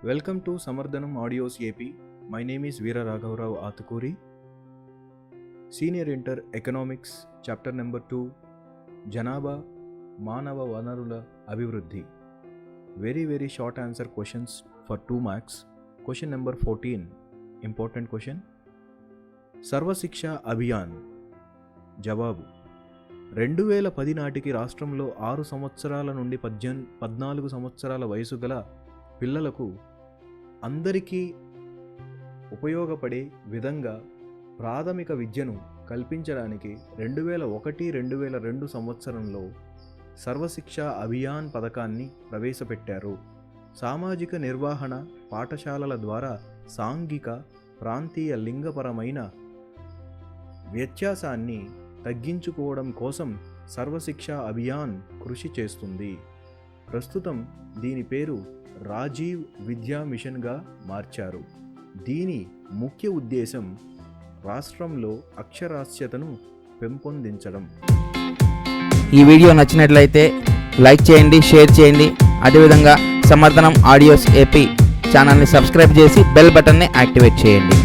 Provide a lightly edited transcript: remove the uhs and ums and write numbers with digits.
Welcome to Samardhanam Audios AP. My name is Veera Raghavarao Atukuri. Senior Inter Economics, Chapter Number 2, Janaba Manava Vanarula Abhivruddhi. Very short answer questions for 2 marks. Question number 14, important question. Sarva Shiksha Abhiyan. జవాబు 2010 నాటికి రాష్ట్రంలో 6 సంవత్సరాల నుండి 14 సంవత్సరాల వయసు గల పిల్లలకు అందరికీ ఉపయోగపడే విధంగా ప్రాథమిక విద్యను కల్పించడానికి 2001-2002 సంవత్సరంలో సర్వశిక్ష అభియాన్ పథకాన్ని ప్రవేశపెట్టారు. సామాజిక నిర్వహణ పాఠశాలల ద్వారా సాంఘిక ప్రాంతీయ లింగపరమైన వ్యత్యాసాన్ని తగ్గించుకోవడం కోసం సర్వశిక్ష అభియాన్ కృషి చేస్తుంది. ప్రస్తుతం దీని పేరు రాజీవ్ విద్యా మిషన్గా మార్చారు. దీని ముఖ్య ఉద్దేశం రాష్ట్రంలో అక్షరాస్యతను పెంపొందించడం. ఈ వీడియో నచ్చినట్లయితే లైక్ చేయండి, షేర్ చేయండి. అదేవిధంగా సమర్థనం ఆడియోస్ ఏపీ ఛానల్ని సబ్స్క్రైబ్ చేసి బెల్ బటన్ని యాక్టివేట్ చేయండి.